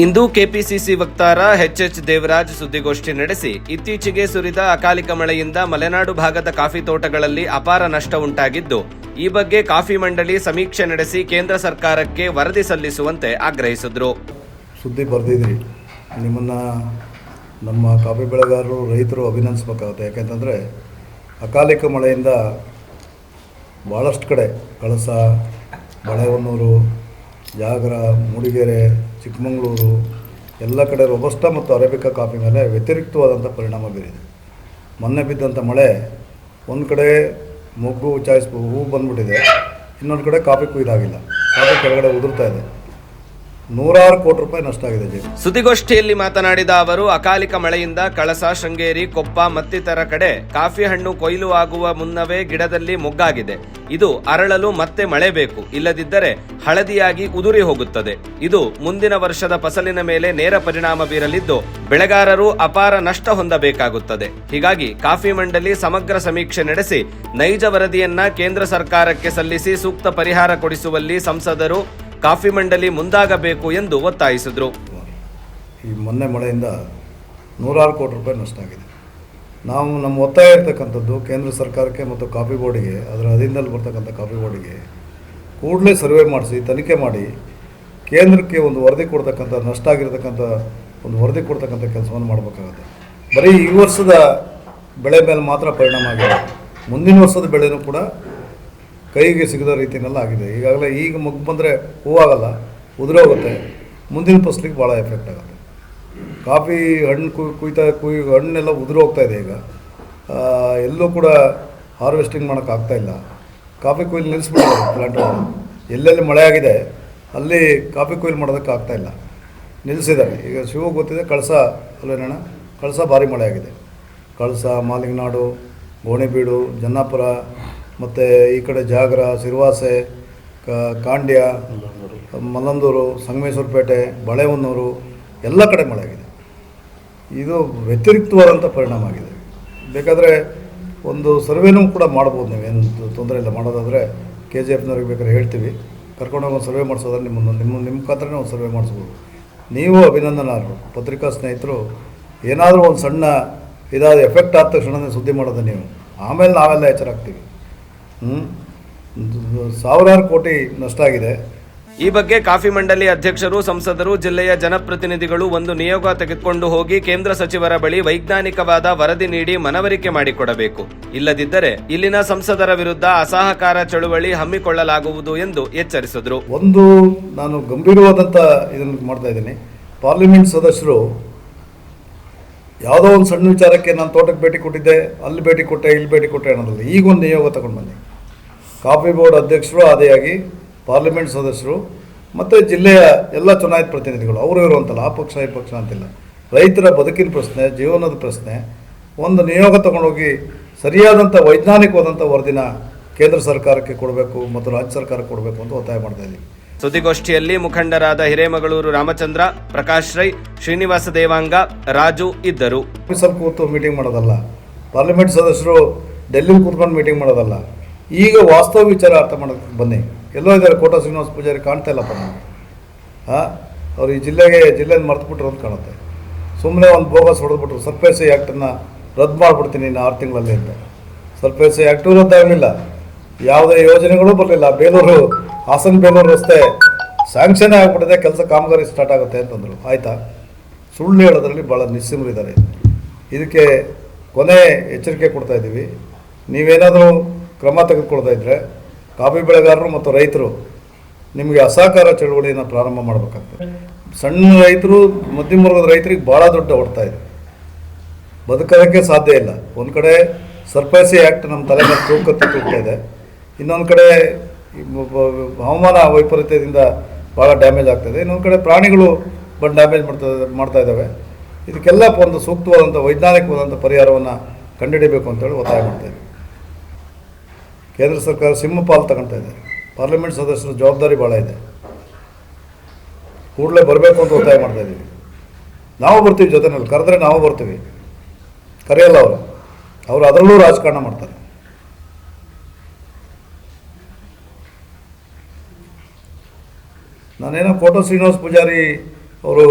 ಇಂದು KPCC ವಕ್ತಾರ H Devaraj ಸುದ್ದಿಗೋಷ್ಠಿ ನಡೆಸಿ ಇತ್ತೀಚೆಗೆ ಸುರಿದ ಅಕಾಲಿಕ ಮಳೆಯಿಂದ ಮಲೆನಾಡು ಭಾಗದ ಕಾಫಿ ತೋಟಗಳಲ್ಲಿ ಅಪಾರ ನಷ್ಟ ಉಂಟಾಗಿದ್ದು, ಈ ಬಗ್ಗೆ ಕಾಫಿ ಮಂಡಳಿ ಸಮೀಕ್ಷೆ ನಡೆಸಿ ಕೇಂದ್ರ ಸರ್ಕಾರಕ್ಕೆ ವರದಿ ಸಲ್ಲಿಸುವಂತೆ ಆಗ್ರಹಿಸಿದರು. ಸುದ್ದಿ ಬರೆದಿದ್ರಿ, ನಿಮ್ಮನ್ನು ನಮ್ಮ ಕಾಫಿ ಬೆಳೆಗಾರರು ರೈತರು ಅಭಿನಂದಿಸಬೇಕಾಗುತ್ತೆ. ಯಾಕೆಂತಂದರೆ ಅಕಾಲಿಕ ಮಳೆಯಿಂದ ಭಾಳಷ್ಟು ಕಡೆ ಕಳಸ, ಬಳೆಹೊನ್ನೂರು, ಜಾಗರ, ಮೂಡಿಗೆರೆ, ಚಿಕ್ಕಮಗಳೂರು ಎಲ್ಲ ಕಡೆ ರೋಬಸ್ಟಾ ಮತ್ತು ಅರೇಬಿಕಾ ಕಾಫಿ ಮೇಲೆ ವ್ಯತಿರಿಕ್ತವಾದಂಥ ಪರಿಣಾಮ ಬೀರಿದೆ. ಮೊನ್ನೆ ಬಿದ್ದಂಥ ಮಳೆ ಒಂದು ಕಡೆ ಮೊಗ್ಗು ಹೂವು ಬಂದ್ಬಿಟ್ಟಿದೆ, ಇನ್ನೊಂದು ಕಡೆ ಕಾಫಿ ಕೊಯ್ದಾಗಿಲ್ಲ, ಕಾಫಿ ಕೆಳಗಡೆ ಉದುರ್ತಾ ಇದೆ. 106 ಕೋಟಿ ರೂಪಾಯಿ ನಷ್ಟ ಆಗಿದೆ. ಸುದ್ದಿಗೋಷ್ಠಿಯಲ್ಲಿ ಮಾತನಾಡಿದ ಅವರು, ಅಕಾಲಿಕ ಮಳೆಯಿಂದ ಕಳಸ, ಶೃಂಗೇರಿ, ಕೊಪ್ಪ ಮತ್ತಿತರ ಕಡೆ ಕಾಫಿ ಹಣ್ಣು ಕೊಯ್ಲು ಆಗುವ ಮುನ್ನವೇ ಗಿಡದಲ್ಲಿ ಮೊಗ್ಗಾಗಿದೆ. ಇದು ಅರಳಲು ಮತ್ತೆ ಮಳೆ ಬೇಕು, ಇಲ್ಲದಿದ್ದರೆ ಹಳದಿಯಾಗಿ ಉದುರಿ ಹೋಗುತ್ತದೆ. ಇದು ಮುಂದಿನ ವರ್ಷದ ಫಸಲಿನ ಮೇಲೆ ನೇರ ಪರಿಣಾಮ ಬೀರಲಿದ್ದು, ಬೆಳೆಗಾರರು ಅಪಾರ ನಷ್ಟ ಹೊಂದಬೇಕಾಗುತ್ತದೆ. ಹೀಗಾಗಿ ಕಾಫಿ ಮಂಡಳಿ ಸಮಗ್ರ ಸಮೀಕ್ಷೆ ನಡೆಸಿ ನೈಜ ವರದಿಯನ್ನ ಕೇಂದ್ರ ಸರ್ಕಾರಕ್ಕೆ ಸಲ್ಲಿಸಿ ಸೂಕ್ತ ಪರಿಹಾರ ಕೊಡಿಸುವಲ್ಲಿ ಸಂಸದರು, ಕಾಫಿ ಮಂಡಳಿ ಮುಂದಾಗಬೇಕು ಎಂದು ಒತ್ತಾಯಿಸಿದರು. ಈ ಮೊನ್ನೆ ಮಳೆಯಿಂದ 106 ಕೋಟಿ ರೂಪಾಯಿ ನಷ್ಟ ಆಗಿದೆ. ನಾವು ನಮ್ಮ ಒತ್ತಾಯ ಇರ್ತಕ್ಕಂಥದ್ದು ಕೇಂದ್ರ ಸರ್ಕಾರಕ್ಕೆ ಮತ್ತು ಕಾಫಿ ಬೋರ್ಡಿಗೆ, ಅದರ ಅಧೀನದಲ್ಲಿ ಬರ್ತಕ್ಕಂಥ ಕಾಫಿ ಬೋರ್ಡಿಗೆ ಕೂಡಲೇ ಸರ್ವೆ ಮಾಡಿಸಿ ತನಿಖೆ ಮಾಡಿ ಕೇಂದ್ರಕ್ಕೆ ಒಂದು ವರದಿ ಕೊಡ್ತಕ್ಕಂಥ, ನಷ್ಟ ಆಗಿರ್ತಕ್ಕಂಥ ಒಂದು ವರದಿ ಕೊಡ್ತಕ್ಕಂಥ ಕೆಲಸವನ್ನು ಮಾಡಬೇಕಾಗುತ್ತೆ. ಬರೀ ಈ ವರ್ಷದ ಬೆಳೆ ಮೇಲೆ ಮಾತ್ರ ಪರಿಣಾಮ ಆಗಿದೆ, ಮುಂದಿನ ವರ್ಷದ ಬೆಳೆನೂ ಕೂಡ ಕೈಗೆ ಸಿಗದ ರೀತಿಯೆಲ್ಲ ಆಗಿದೆ. ಈಗಾಗಲೇ ಈಗ ಮೊಗ್ಗು ಬಂದರೆ ಹೂವಾಗಲ್ಲ, ಉದುರೋಗುತ್ತೆ, ಮುಂದಿನ ಫಸಲಿಗೆ ಭಾಳ ಎಫೆಕ್ಟ್ ಆಗುತ್ತೆ. ಕಾಫಿ ಹಣ್ಣು ಹಣ್ಣೆಲ್ಲ ಉದುರೋಗ್ತಾ ಇದೆ. ಈಗ ಎಲ್ಲೂ ಕೂಡ ಹಾರ್ವೆಸ್ಟಿಂಗ್ ಮಾಡೋಕ್ಕಾಗ್ತಾಯಿಲ್ಲ. ಕಾಫಿ ಕೊಯ್ಲು ನಿಲ್ಲಿಸ್ಬಿಟ್ಟಿದ್ದಾರೆ ಪ್ಲಾಂಟ್ಗಳು. ಎಲ್ಲೆಲ್ಲಿ ಮಳೆ ಆಗಿದೆ ಅಲ್ಲಿ ಕಾಫಿ ಕೊಯ್ಲು ಮಾಡೋದಕ್ಕೆ ಆಗ್ತಾಯಿಲ್ಲ, ನಿಲ್ಲಿಸಿದ್ದಾರೆ. ಈಗ ಶಿವ ಗೊತ್ತಿದೆ, ಕಳಸ ಅಲ್ವೇನಣ್ಣ, ಕಳಸ ಭಾರಿ ಮಳೆ ಆಗಿದೆ. ಕಳಸ, ಮಾಲಿಂಗನಾಡು, ಗೋಣಿಬೀಡು, ಜನ್ನಾಪುರ ಮತ್ತು ಈ ಕಡೆ ಜಾಗರ, ಸಿರ್ವಾಸೆ, ಕಾಂಡ್ಯ, ಮಲ್ಲಂದೂರು, ಸಂಗಮೇಶ್ವರಪೇಟೆ, ಬಳೆಹೊನ್ನೂರು ಎಲ್ಲ ಕಡೆ ಮಳೆ ಆಗಿದೆ. ಇದು ವ್ಯತಿರಿಕ್ತವಾದಂಥ ಪರಿಣಾಮ ಆಗಿದೆ. ಬೇಕಾದರೆ ಒಂದು ಸರ್ವೆನೂ ಕೂಡ ಮಾಡ್ಬೋದು, ನೀವೇನು ತೊಂದರೆ ಇಲ್ಲ. ಮಾಡೋದಾದರೆ KGFನವ್ರಿಗೆ ಬೇಕಾದ್ರೆ ಹೇಳ್ತೀವಿ, ಕರ್ಕೊಂಡೋಗಿ ಒಂದು ಸರ್ವೆ ಮಾಡಿಸೋದ್ರೆ ನಿಮ್ಮ ಖಾತ್ರನೇ ಒಂದು ಸರ್ವೆ ಮಾಡಿಸ್ಬೋದು. ನೀವು ಅಭಿನಂದನಾರ್ಹರು, ಪತ್ರಿಕಾ ಸ್ನೇಹಿತರು. ಏನಾದರೂ ಒಂದು ಸಣ್ಣ ಇದಾದ ಎಫೆಕ್ಟ್ ಆದ ತಕ್ಷಣ ಸುದ್ದಿ ಮಾಡೋದು ನೀವು, ಆಮೇಲೆ ನಾವೆಲ್ಲ ಎಚ್ಚರ ಆಗ್ತೀವಿ. ಸಾವಿರಾರು ಕೋಟಿ ನಷ್ಟ ಆಗಿದೆ. ಈ ಬಗ್ಗೆ ಕಾಫಿ ಮಂಡಳಿ ಅಧ್ಯಕ್ಷರು, ಸಂಸದರು, ಜಿಲ್ಲೆಯ ಜನಪ್ರತಿನಿಧಿಗಳು ಒಂದು ನಿಯೋಗ ತೆಗೆದುಕೊಂಡು ಹೋಗಿ ಕೇಂದ್ರ ಸಚಿವರ ಬಳಿ ವೈಜ್ಞಾನಿಕವಾದ ವರದಿ ನೀಡಿ ಮನವರಿಕೆ ಮಾಡಿಕೊಡಬೇಕು. ಇಲ್ಲದಿದ್ದರೆ ಇಲ್ಲಿನ ಸಂಸದರ ವಿರುದ್ಧ ಅಸಹಕಾರ ಚಳುವಳಿ ಹಮ್ಮಿಕೊಳ್ಳಲಾಗುವುದು ಎಂದು ಎಚ್ಚರಿಸಿದರು. ಒಂದು ನಾನು ಗಂಭೀರವಾದಂಥ ಇದನ್ನು ಮಾಡ್ತಾ ಇದ್ದೀನಿ. ಪಾರ್ಲಿಮೆಂಟ್ ಸದಸ್ಯರು ಯಾವುದೋ ಒಂದು ಸಣ್ಣ ವಿಚಾರಕ್ಕೆ ನಾನು ತೋಟಕ್ಕೆ ಭೇಟಿ ಕೊಟ್ಟಿದ್ದೆ, ಅಲ್ಲಿ ಭೇಟಿ ಕೊಟ್ಟೆ, ಇಲ್ಲಿ ಭೇಟಿ ಕೊಟ್ಟೆ ಅನ್ನೋದಲ್ಲ. ಈಗ ಒಂದು ನಿಯೋಗ ತಗೊಂಡು ಬನ್ನಿ. ಕಾಫಿ ಬೋರ್ಡ್ ಅಧ್ಯಕ್ಷರು ಆದಿಯಾಗಿ, ಪಾರ್ಲಿಮೆಂಟ್ ಸದಸ್ಯರು ಮತ್ತು ಜಿಲ್ಲೆಯ ಎಲ್ಲ ಚುನಾಯಿತ ಪ್ರತಿನಿಧಿಗಳು, ಅವರು ಇವರು ಅಂತಲ್ಲ, ಆ ಪಕ್ಷ ಈ ಪಕ್ಷ ಅಂತಿಲ್ಲ, ರೈತರ ಬದುಕಿನ ಪ್ರಶ್ನೆ, ಜೀವನದ ಪ್ರಶ್ನೆ, ಒಂದು ನಿಯೋಗ ತಗೊಂಡೋಗಿ ಸರಿಯಾದಂಥ ವೈಜ್ಞಾನಿಕವಾದಂಥ ವರದಿನ ಕೇಂದ್ರ ಸರ್ಕಾರಕ್ಕೆ ಕೊಡಬೇಕು ಮತ್ತು ರಾಜ್ಯ ಸರ್ಕಾರಕ್ಕೆ ಕೊಡಬೇಕು ಅಂತ ಒತ್ತಾಯ ಮಾಡ್ತಾ ಇದ್ದೀವಿ. ಸುದ್ದಿಗೋಷ್ಠಿಯಲ್ಲಿ ಮುಖಂಡರಾದ ಹಿರೇಮಗಳೂರು ರಾಮಚಂದ್ರ, ಪ್ರಕಾಶ್ ರೈ, ಶ್ರೀನಿವಾಸ ದೇವಾಂಗ, ರಾಜು ಇದ್ದರು. ಆಫೀಸಲ್ಲಿ ಕೂತು ಮೀಟಿಂಗ್ ಮಾಡೋದಲ್ಲ, ಪಾರ್ಲಿಮೆಂಟ್ ಸದಸ್ಯರು ಡೆಲ್ಲಿಲಿ ಕೂತ್ಕೊಂಡು ಮೀಟಿಂಗ್ ಮಾಡೋದಲ್ಲ. ಈಗ ವಾಸ್ತವ ವಿಚಾರ ಅರ್ಥ ಮಾಡೋಕ್ಕೆ ಬನ್ನಿ. ಎಲ್ಲೋ ಇದ್ದಾರೆ ಕೋಟಾ ಶ್ರೀನಿವಾಸ ಪೂಜಾರಿ, ಕಾಣ್ತಾ ಇಲ್ಲಪ್ಪ ನಮಗೆ. ಅವ್ರು ಈ ಜಿಲ್ಲೆನ ಮರ್ತುಬಿಟ್ರು ಅಂತ ಕಾಣುತ್ತೆ. ಸುಮ್ಮನೆ ಒಂದು ಬೋಗಸ್ ಹೊಡೆದ್ಬಿಟ್ರು, ಸರ್ಫೇಸಿ ಆ್ಯಕ್ಟನ್ನು ರದ್ದು ಮಾಡಿಬಿಡ್ತೀನಿ ಇನ್ನು 6 ತಿಂಗಳಲ್ಲಿ ಅಂತ. ಸರ್ಫೇಸಿ ಆ್ಯಕ್ಟು ರದ್ದಾಗಲಿಲ್ಲ, ಯಾವುದೇ ಯೋಜನೆಗಳು ಬರಲಿಲ್ಲ. ಬೇಲೂರು, ಹಾಸನ ಬೇಲೂರು ರಸ್ತೆ ಸ್ಯಾಂಕ್ಷನ್ ಆಗಿಬಿಟ್ಟಿದೆ, ಕೆಲಸ ಕಾಮಗಾರಿ ಸ್ಟಾರ್ಟ್ ಆಗುತ್ತೆ ಅಂತಂದರು. ಆಯಿತಾ? ಸುಳ್ಳು ಹೇಳೋದ್ರಲ್ಲಿ ಭಾಳ ನಿಸ್ಸಿಮರಿದ್ದಾರೆ. ಇದಕ್ಕೆ ಕೊನೆ ಎಚ್ಚರಿಕೆ ಕೊಡ್ತಾಯಿದ್ದೀವಿ. ನೀವೇನಾದರೂ ಕ್ರಮ ತೆಗೆದುಕೊಳ್ತಾ ಇದ್ದರೆ ಕಾಫಿ ಬೆಳೆಗಾರರು ಮತ್ತು ರೈತರು ನಿಮಗೆ ಅಸಹಕಾರ ಚಳುವಳಿಯನ್ನು ಪ್ರಾರಂಭ ಮಾಡಬೇಕಾಗ್ತದೆ. ಸಣ್ಣ ರೈತರು, ಮಧ್ಯಮ ವರ್ಗದ ರೈತರಿಗೆ ಭಾಳ ದೊಡ್ಡ ಹೊಡ್ತಾ ಇದೆ, ಬದುಕೋದಕ್ಕೆ ಸಾಧ್ಯ ಇಲ್ಲ. ಒಂದು ಕಡೆ ಸರ್ಫೇಸಿ ಆ್ಯಕ್ಟ್ ನಮ್ಮ ತಲೆ ಮೇಲೆ ತೂಗ್ತಾ ಇದೆ, ಇನ್ನೊಂದು ಕಡೆ ಹವಾಮಾನ ವೈಪರೀತ್ಯದಿಂದ ಭಾಳ ಡ್ಯಾಮೇಜ್ ಆಗ್ತಾಯಿದೆ, ಇನ್ನೊಂದು ಕಡೆ ಪ್ರಾಣಿಗಳು ಬಂದು ಡ್ಯಾಮೇಜ್ ಮಾಡ್ತಾ ಇದ್ದಾವೆ. ಇದಕ್ಕೆಲ್ಲ ಒಂದು ಸೂಕ್ತವಾದಂಥ ವೈಜ್ಞಾನಿಕವಾದಂಥ ಪರಿಹಾರವನ್ನು ಕಂಡುಹಿಡಿಬೇಕು ಅಂತೇಳಿ ಒತ್ತಾಯ ಮಾಡ್ತಾಯಿದ್ದೀವಿ. ಕೇಂದ್ರ ಸರ್ಕಾರ ಸಿಂಹಪಾಲು ತಗೊಳ್ತಾ ಇದೆ, ಪಾರ್ಲಿಮೆಂಟ್ ಸದಸ್ಯರ ಜವಾಬ್ದಾರಿ ಭಾಳ ಇದೆ. ಕೂಡಲೇ ಬರಬೇಕು ಅಂತ ಒತ್ತಾಯ ಮಾಡ್ತಾ ಇದ್ದೀವಿ. ನಾವು ಬರ್ತೀವಿ ಜೊತೆನಲ್ಲಿ, ಕರೆದ್ರೆ ನಾವು ಬರ್ತೀವಿ, ಕರೆಯಲ್ಲ ಅವರು ಅದರಲ್ಲೂ ರಾಜಕಾರಣ ಮಾಡ್ತಾರೆ. ನಾನೇನೋ ಕೋಟಾ ಶ್ರೀನಿವಾಸ ಪೂಜಾರಿ ಅವರು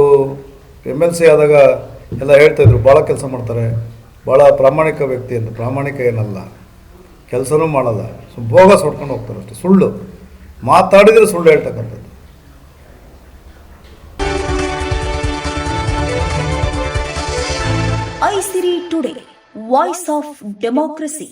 MLC ಆದಾಗ ಎಲ್ಲ ಹೇಳ್ತಾಯಿದ್ರು ಭಾಳ ಕೆಲಸ ಮಾಡ್ತಾರೆ, ಭಾಳ ಪ್ರಾಮಾಣಿಕ ವ್ಯಕ್ತಿ ಅಂತ. ಪ್ರಾಮಾಣಿಕ ಏನಲ್ಲ, ಕೆಲಸನೂ ಮಾಡಲ್ಲ, ಬೋಗಸ್ ಹೊಡ್ಕೊಂಡು ಹೋಗ್ತಾರೆ ಅಷ್ಟೇ. ಸುಳ್ಳು ಮಾತಾಡಿದರೆ ಸುಳ್ಳು ಹೇಳ್ತಕ್ಕಂಥದ್ದು. ಐಸಿರಿ ಟುಡೇ, ವಾಯ್ಸ್ ಆಫ್ ಡೆಮೋಕ್ರಸಿ.